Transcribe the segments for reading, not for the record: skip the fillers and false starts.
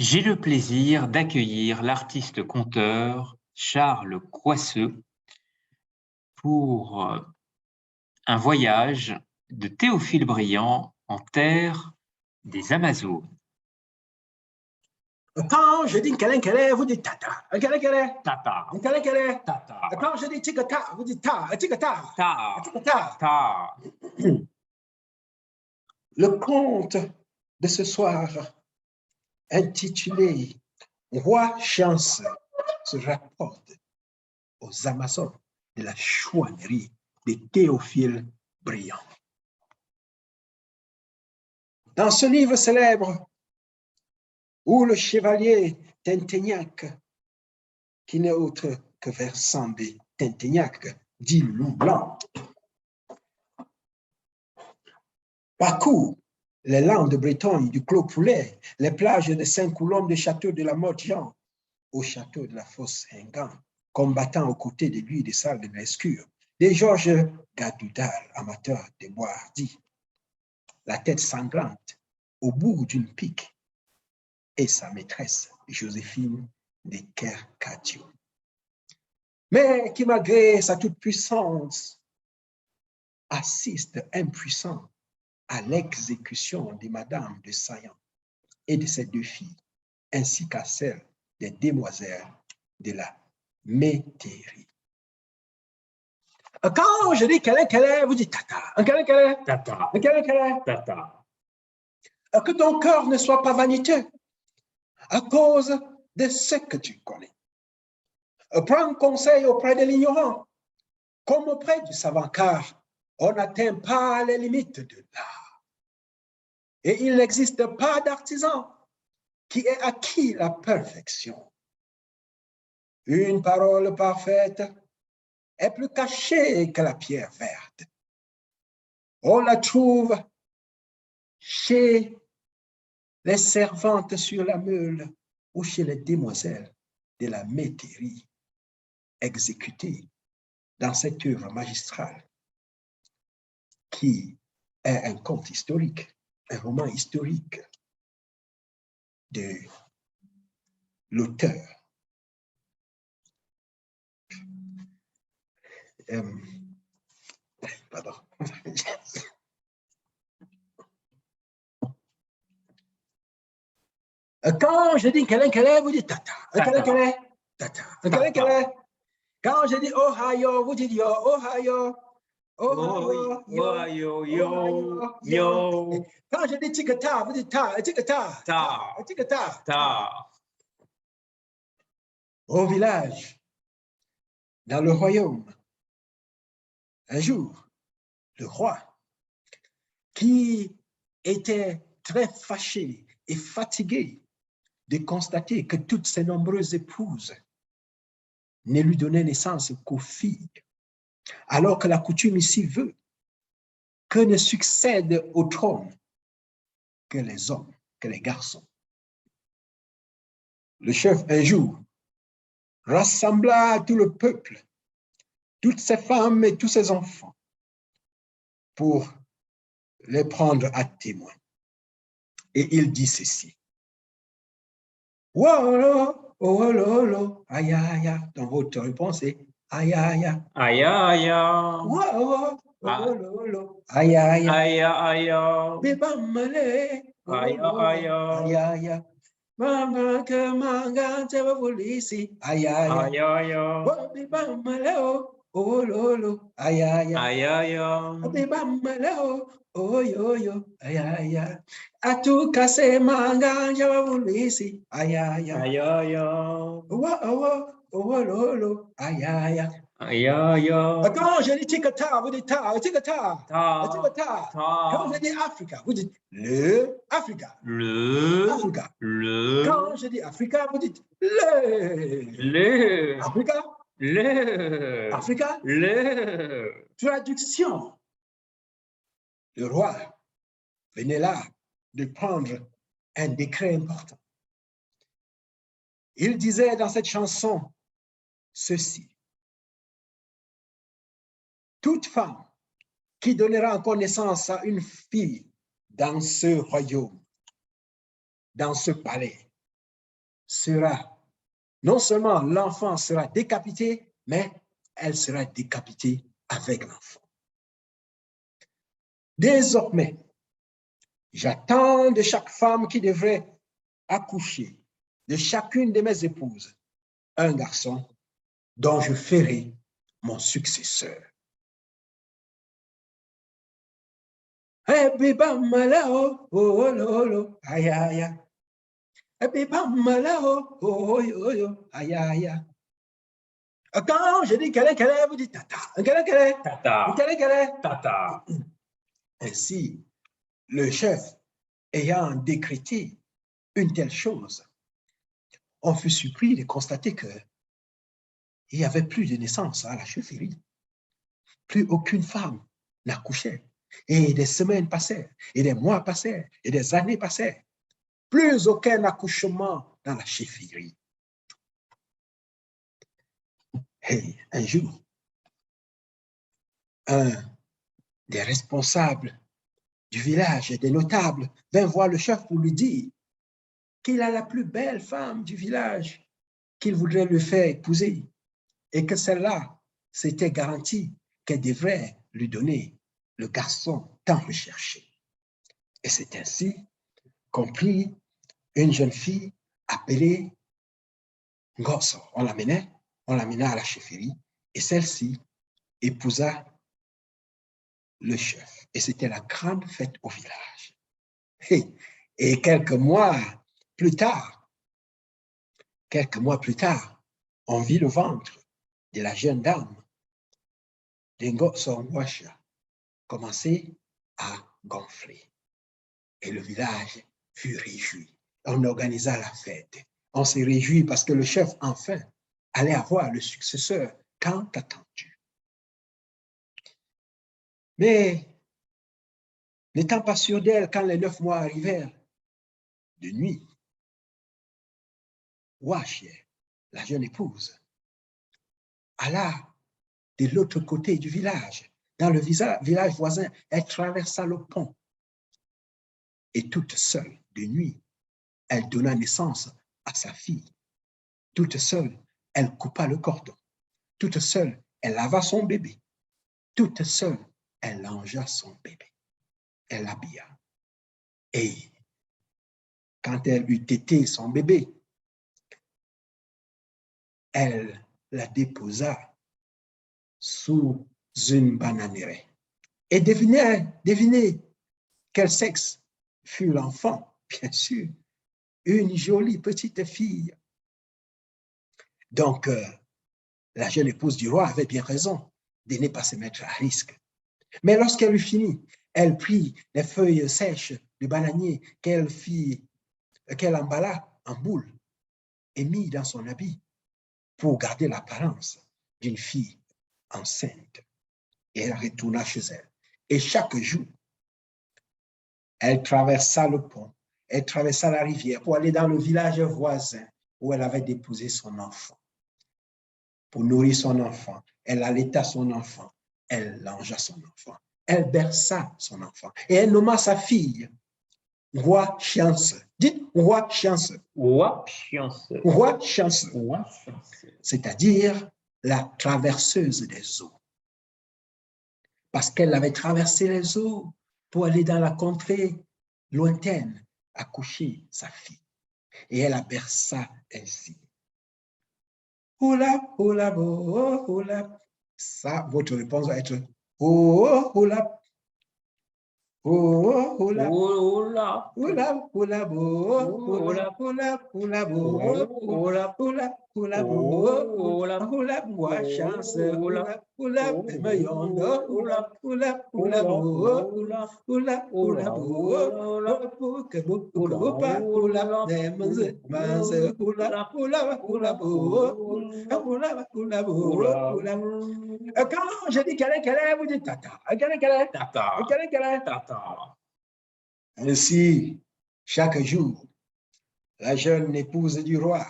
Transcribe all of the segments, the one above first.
J'ai le plaisir d'accueillir l'artiste-conteur Charles Coisseux pour un voyage de Théophile Briand en terre des Amazones. Quand je dis kelé, vous dites tata. Kelé, Tata, kelé. tata, Quand je dis tigata, vous dites ta, tigata. ta, ta. Le conte de ce soir, intitulé Roi Chance, se rapporte aux Amazones de la chouannerie de Théophile Briand. Dans ce livre célèbre, où le chevalier Tintignac, qui n'est autre que versant de Tintignac, dit loup blanc, parcourt les landes de Bretagne du Clos Poulet, les plages de Saint-Coulombe, du château de la Motte-Jean au château de la Fosse-Hengan, combattant aux côtés de lui des salles de Lescure, de Georges Gadoudal, amateur de bois hardi, la tête sanglante au bout d'une pique, et sa maîtresse, Joséphine de Kercadiou. Mais qui, malgré sa toute-puissance, assiste impuissant à l'exécution de Madame de Saillant et de ses deux filles, ainsi qu'à celle des demoiselles de la métairie. Quand je dis kelé, vous dites tata. Kelé, Tata, kelé. tata. Que ton cœur ne soit pas vaniteux à cause de ce que tu connais. Prends conseil auprès de l'ignorant, comme auprès du savant, car on n'atteint pas les limites de l'art. Et il n'existe pas d'artisan qui ait acquis la perfection. Une parole parfaite est plus cachée que la pierre verte. On la trouve chez les servantes sur la meule ou chez les demoiselles de la métairie, exécutée dans cette œuvre magistrale qui est un conte historique, un roman historique de l'auteur. Pardon. Quand je dis kelé, vous dites tata. Kelé, tata. Kelé. Quand je dis Ohio, vous dites yo, Ohio. Ohio, yo. Quand je dis tigata, vous dites ta, tigata. Ta. Au village, dans le royaume, un jour, le roi, qui était très fâché et fatigué de constater que toutes ses nombreuses épouses ne lui donnaient naissance qu'aux filles, alors que la coutume ici veut que ne succèdent au trône que les hommes, que les garçons. Le chef, un jour, rassembla tout le peuple, toutes ses femmes et tous ses enfants, pour les prendre à témoin. Et il dit ceci. Wolo, wolo, aïe, aïe, aïe. Dans votre réponse, c'est aïe, aïe, aïe. Aïe, aïe, aïe. Wolo, wolo, aïe, aïe, Aïe, aïe. bébamale, Aïe, aïe. aïe, aïe. Mama que manga te va polisi, aïe, aïe, Aïe, aïe. bébamale, oh lolo, aïe, aïe, Aïe, aïe. bébamale, oh yo yo, aïe, aïe. À tout casser manga te va polisi, aïe, aïe. Aïe, aïe. Oh lolo, aïe, aïe. Aïe, aïe. Quand je dis ticata, vous dites ta, ticata. Ta. Quand je dis Africa, vous dites le Africa. Africa. Quand je dis Africa, vous dites le Africa. Africa. Traduction. Le roi venait là de prendre un décret important. Il disait dans cette chanson ceci. Toute femme qui donnera encore naissance à une fille dans ce royaume, dans ce palais, sera, non seulement l'enfant sera décapité, mais elle sera décapitée avec l'enfant. Désormais, j'attends de chaque femme qui devrait accoucher, de chacune de mes épouses, un garçon dont je ferai mon successeur. Quand je dis qu'elle est, vous dites tata. Quelle est? Tata. Tata. Ainsi, le chef ayant décrété une telle chose, on fut surpris de constater qu'il n'y avait plus de naissance à la chefferie. Plus aucune femme n'accouchait. Et des semaines passèrent, et des mois passèrent, et des années passèrent. Plus aucun accouchement dans la chefferie. Et un jour, un des responsables du village et des notables vint voir le chef pour lui dire qu'il a la plus belle femme du village qu'il voudrait lui faire épouser et que celle-là s'était garantie qu'elle devrait lui donner le garçon tant recherché. Et c'est ainsi qu'on prit une jeune fille appelée Ngosso. On l'amena à la chefferie et celle-ci épousa le chef. Et c'était la grande fête au village. Et quelques mois plus tard, on vit le ventre de la jeune dame de Ngosso Ngwasha commencer à gonfler. Et le village fut réjoui. On organisa la fête. On s'est réjoui parce que le chef, enfin, allait avoir le successeur tant attendu. Mais, n'étant pas sûr d'elle, quand les 9 mois arrivèrent, de nuit, Washie, la jeune épouse, alla de l'autre côté du village, dans le village voisin, elle traversa le pont. Et toute seule, de nuit, elle donna naissance à sa fille. Toute seule, elle coupa le cordon. Toute seule, elle lava son bébé. Toute seule, elle langea son bébé. Elle l'habilla. Et quand elle eut tété son bébé, elle la déposa sous une bananière. Et devinez quel sexe fut l'enfant, bien sûr, une jolie petite fille. Donc, la jeune épouse du roi avait bien raison de ne pas se mettre à risque. Mais lorsqu'elle eut fini, elle prit les feuilles sèches de bananier qu'elle emballa en boule et mit dans son habit pour garder l'apparence d'une fille enceinte. Et elle retourna chez elle. Et chaque jour, elle traversa le pont, elle traversa la rivière pour aller dans le village voisin où elle avait déposé son enfant. Pour nourrir son enfant, elle allaita son enfant, elle langea son enfant, elle berça son enfant et elle nomma sa fille Roi Chance. Dites Roi Chance. Roi Chance. Roi Chance. Roi Chance. C'est-à-dire la traverseuse des eaux. Parce qu'elle avait traversé les eaux pour aller dans la contrée lointaine accoucher sa fille. Et elle la berça ainsi. Oula, oula, oh, oula. Ça, votre réponse va être oh, oula. Oh, oula. Oula. Oula, oula, oula, oula, oula, oula, oula, oula, oula, bois chance, oula, oula, meyondo, oula, oula, oula, oula, oula, oula, que pas, oula, manze, oula, oula, oula, oula. Quand je dis qu'elle est, vous dites tata. Quelle est? Tata. Tata. Ainsi, chaque jour, la jeune épouse du roi,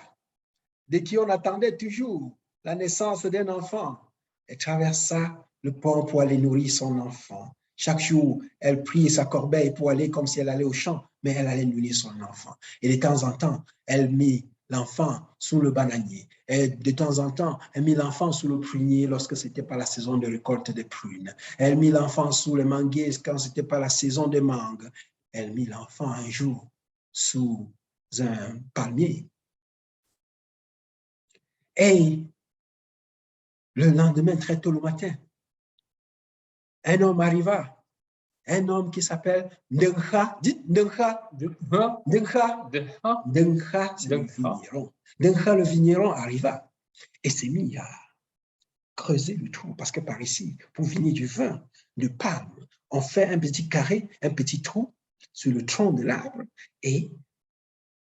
de qui on attendait toujours la naissance d'un enfant, elle traversa le pont pour aller nourrir son enfant. Chaque jour, elle prit sa corbeille pour aller comme si elle allait au champ, mais elle allait nourrir son enfant. Et de temps en temps, elle mit l'enfant sous le bananier. Et de temps en temps, elle mit l'enfant sous le prunier lorsque ce n'était pas la saison de récolte des prunes. Elle mit l'enfant sous le manguier quand ce n'était pas la saison des mangues. Elle mit l'enfant un jour sous un palmier. Et le lendemain, très tôt le matin, un homme arriva. Un homme qui s'appelle Ndengha. Dites Ndengha. Ndengha. Ndengha, c'est le vigneron. Ndengha, le vigneron, arriva et s'est mis à creuser le trou. Parce que par ici, pour vigner du vin de palme, on fait un petit carré, un petit trou sur le tronc de l'arbre et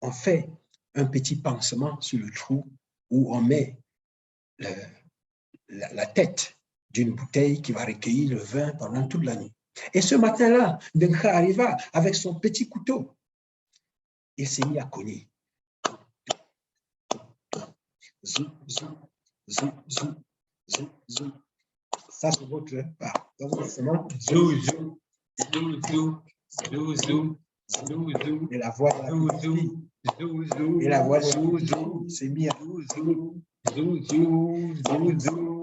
on fait un petit pansement sur le trou où on met la tête d'une bouteille qui va recueillir le vin pendant toute la nuit. Et ce matin-là, Ndengha arriva avec son petit couteau. Il s'est mis à cogner. Zou, zou, zou, zou, zou, zou. Ça, c'est votre part. Donc, forcément, zou, zou, zou, zou, zou, zou, zou, zou. Et la voix de la petite fille. Zou, zou, et la voix de la petite fille s'est mise à zou, zou, zou, zou, zou, zou.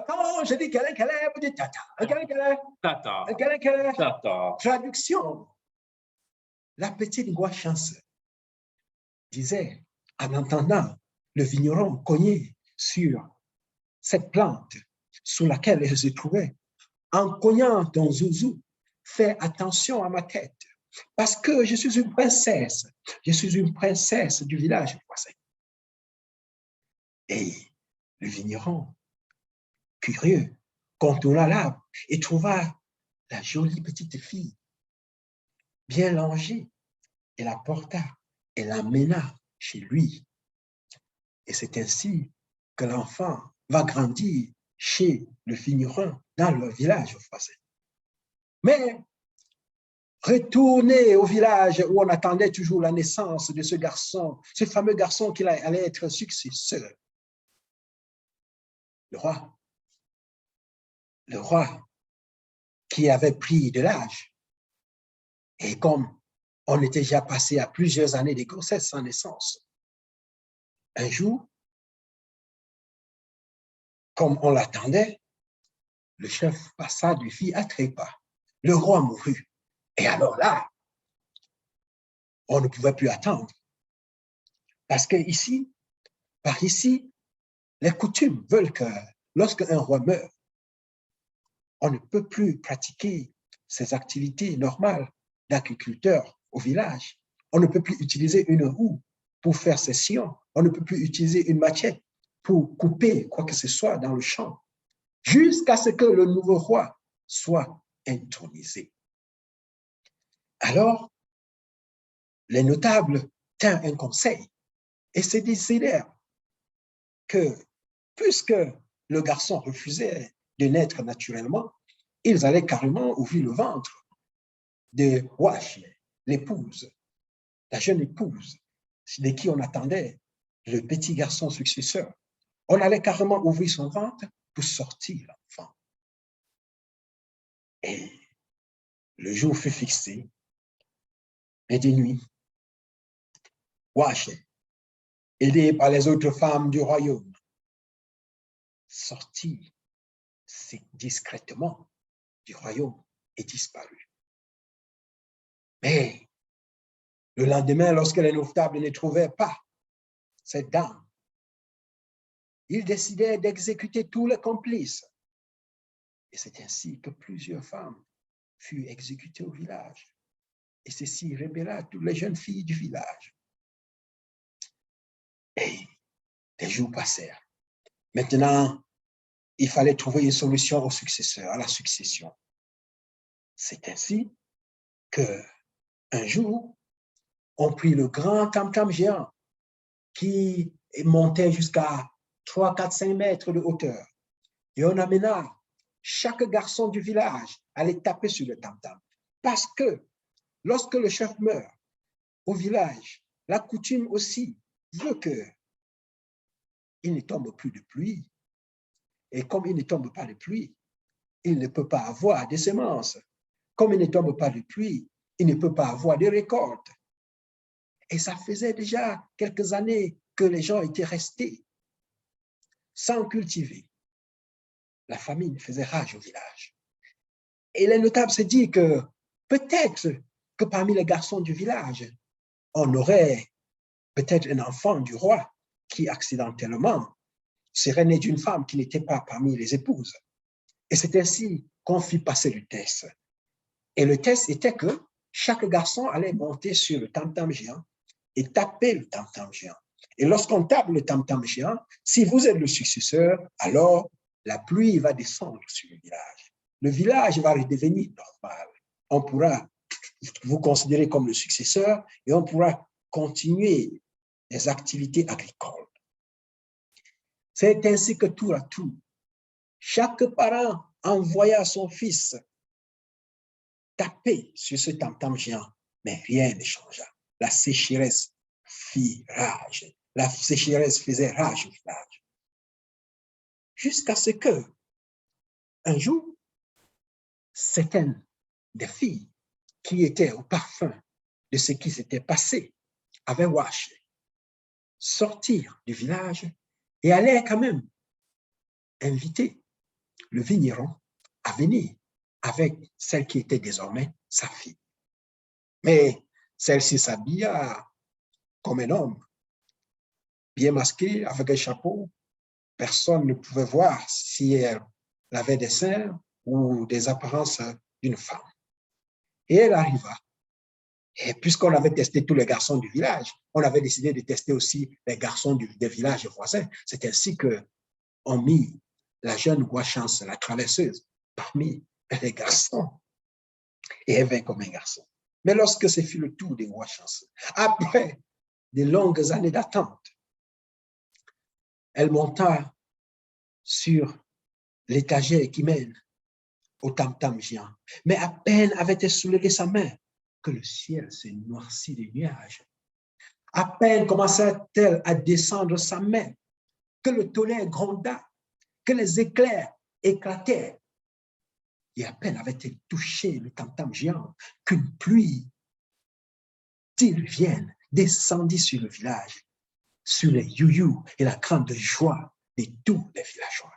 Quand je dis qu'elle est, vous dites tata. Tata. Tata. Traduction. La petite voix chanceuse disait, en entendant le vigneron cogner sur cette plante sous laquelle elle se trouvait, en cognant ton zouzou, fais attention à ma tête, parce que je suis une princesse du village voisin. Et le vigneron, curieux, contourna l'arbre et trouva la jolie petite fille, bien longée, et la porta et l'emmena chez lui. Et c'est ainsi que l'enfant va grandir chez le vigneron dans le village voisin. Mais retourner au village où on attendait toujours la naissance de ce garçon, ce fameux garçon qui allait être successeur. Le roi qui avait pris de l'âge. Et comme on était déjà passé à plusieurs années de grossesse sans naissance, un jour, comme on l'attendait, le chef passa du fit à trépas. Le roi mourut. Et alors là, on ne pouvait plus attendre. Parce que ici, par ici, les coutumes veulent que lorsqu'un roi meurt, on ne peut plus pratiquer ses activités normales d'agriculteur au village. On ne peut plus utiliser une roue pour faire ses sillons. On ne peut plus utiliser une machette pour couper quoi que ce soit dans le champ, jusqu'à ce que le nouveau roi soit intronisé. Alors, les notables tinrent un conseil et se décidèrent que, puisque le garçon refusait de naître naturellement, ils allaient carrément ouvrir le ventre de Wash, l'épouse, la jeune épouse de qui on attendait le petit garçon successeur. On allait carrément ouvrir son ventre pour sortir l'enfant. Et le jour fut fixé, et de nuit, Wash, aidé par les autres femmes du royaume, sortit discrètement du royaume et disparut. Mais le lendemain, lorsque les notables ne trouvaient pas cette dame, ils décidèrent d'exécuter tous les complices. Et c'est ainsi que plusieurs femmes furent exécutées au village. Et ceci révéla toutes les jeunes filles du village. Et les jours passèrent. Maintenant, il fallait trouver une solution au successeur, à la succession. C'est ainsi que un jour, on prit le grand tam-tam géant qui montait jusqu'à 3, 4, 5 mètres de hauteur. Et on amena chaque garçon du village à aller taper sur le tam-tam. Parce que lorsque le chef meurt au village, la coutume aussi veut qu'il ne tombe plus de pluie. Et comme il ne tombe pas de pluie, il ne peut pas avoir de semences. Comme il ne tombe pas de pluie, il ne peut pas avoir de récoltes. Et ça faisait déjà quelques années que les gens étaient restés sans cultiver. La famine faisait rage au village. Et les notables se disent que peut-être que parmi les garçons du village, on aurait peut-être un enfant du roi qui accidentellement serait né d'une femme qui n'était pas parmi les épouses. Et c'est ainsi qu'on fit passer le test. Et le test était que chaque garçon allait monter sur le tam-tam géant et taper le tam-tam géant. Et lorsqu'on tape le tam-tam géant, si vous êtes le successeur, alors la pluie va descendre sur le village. Le village va redevenir normal. On pourra vous considérer comme le successeur et on pourra continuer les activités agricoles. C'est ainsi que tour à tour, chaque parent envoya son fils taper sur ce tam-tam géant, mais rien ne changea. La sécheresse fit rage. La sécheresse faisait rage au village. Jusqu'à ce que, un jour, certaines des filles qui étaient au parfum de ce qui s'était passé avaient watché, sortir du village et allaient quand même inviter le vigneron à venir avec celle qui était désormais sa fille. Mais celle-ci s'habilla comme un homme, bien masqué, avec un chapeau. Personne ne pouvait voir si elle avait des seins ou des apparences d'une femme. Et elle arriva. Et puisqu'on avait testé tous les garçons du village, on avait décidé de tester aussi les garçons des villages voisins. C'est ainsi qu'on mit la jeune Guachance, la traverseuse, parmi les garçons. Et elle vint comme un garçon. Mais lorsque ce fut le tour des Guachance, après de longues années d'attente, elle monta sur l'étagère qui mène au tam-tam géant. Mais à peine avait-elle soulevé sa main que le ciel se noircit de nuages. À peine commença-t-elle à descendre sa main que le tonnerre gronda, que les éclairs éclatèrent. Et à peine avait-elle touché le tam-tam géant qu'une pluie diluvienne descendit sur le village, sur les youyous et la grande joie de tous les villageois.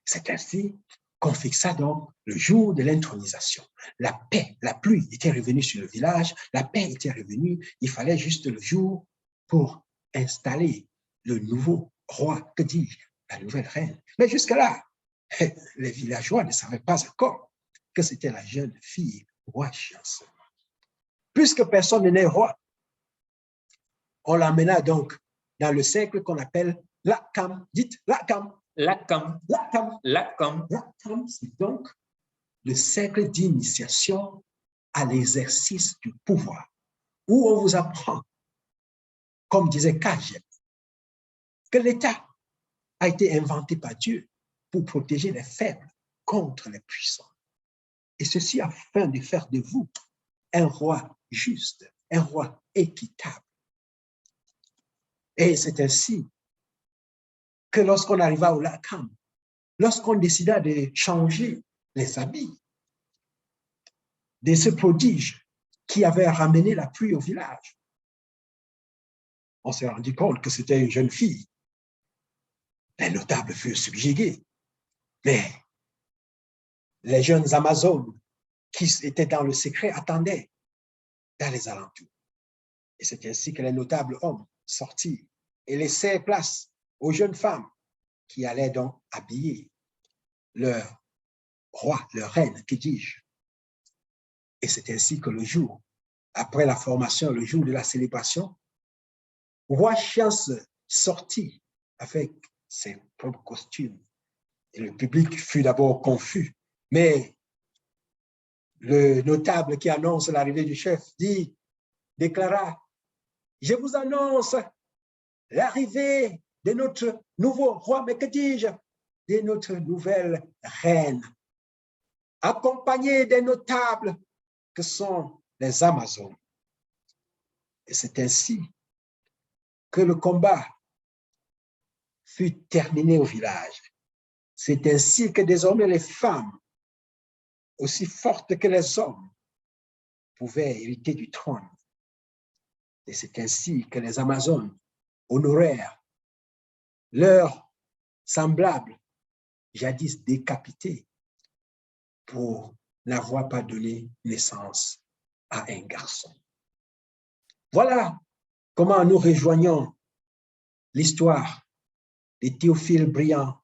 C'est ainsi qu'on fixa donc le jour de l'intronisation. La paix, la pluie était revenue sur le village, la paix était revenue, il fallait juste le jour pour installer le nouveau roi, que dis-je, la nouvelle reine. Mais jusque-là, les villageois ne savaient pas encore que c'était la jeune fille Guachance. Puisque personne n'est roi, on l'emmena donc dans le cercle qu'on appelle l'Akam. Dites l'Akam. L'Akam. L'Akam. L'Akam. L'Akam, c'est donc le cercle d'initiation à l'exercice du pouvoir, où on vous apprend, comme disait Kagem, que l'État a été inventé par Dieu pour protéger les faibles contre les puissants. Et ceci afin de faire de vous un roi juste, un roi équitable. Et c'est ainsi que lorsqu'on arriva au Lakam, lorsqu'on décida de changer les habits de ce prodige qui avait ramené la pluie au village, on s'est rendu compte que c'était une jeune fille. Les notables furent subjugués, mais les jeunes Amazones qui étaient dans le secret attendaient dans les alentours. Et c'est ainsi que les notables hommes sortirent et laissèrent place aux jeunes femmes qui allaient donc habiller leur roi, leur reine, que dis-je. Et c'est ainsi que le jour, après la formation, le jour de la célébration, Guachance sortit avec ses propres costumes. Et le public fut d'abord confus, mais le notable qui annonce l'arrivée du chef dit déclara, « Je vous annonce l'arrivée de notre nouveau roi, mais que dis-je, de notre nouvelle reine, accompagnée des notables que sont les Amazones. » Et c'est ainsi que le combat fut terminé au village. C'est ainsi que désormais les femmes, aussi fortes que les hommes, pouvaient hériter du trône. Et c'est ainsi que les Amazones honorèrent leurs semblables, jadis décapités, pour n'avoir pas donné naissance à un garçon. Voilà comment nous rejoignons l'histoire de Théophile Briand,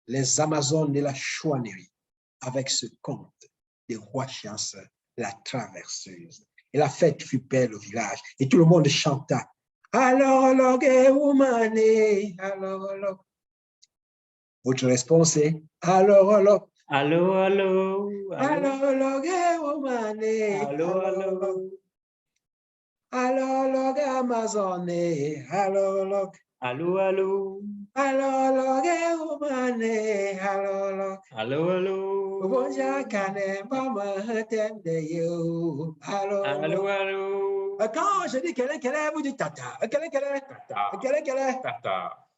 les Amazones de la chouannerie, avec ce conte de Roi Chance, la traverseuse. Et la fête fut belle au village, et tout le monde chanta. Alors, votre réponse est alors, Allô, allô. alors, Allô, allô. alors, Amazone, alors, Allô, allô. alors, Allô, allô. Bonjour, Cane, maman, t'aime you. Allô, allô. Quand je dis quelle vous dites tata. Quelle Tata. quelle Tata.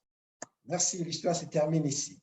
Merci, l'histoire se termine ici.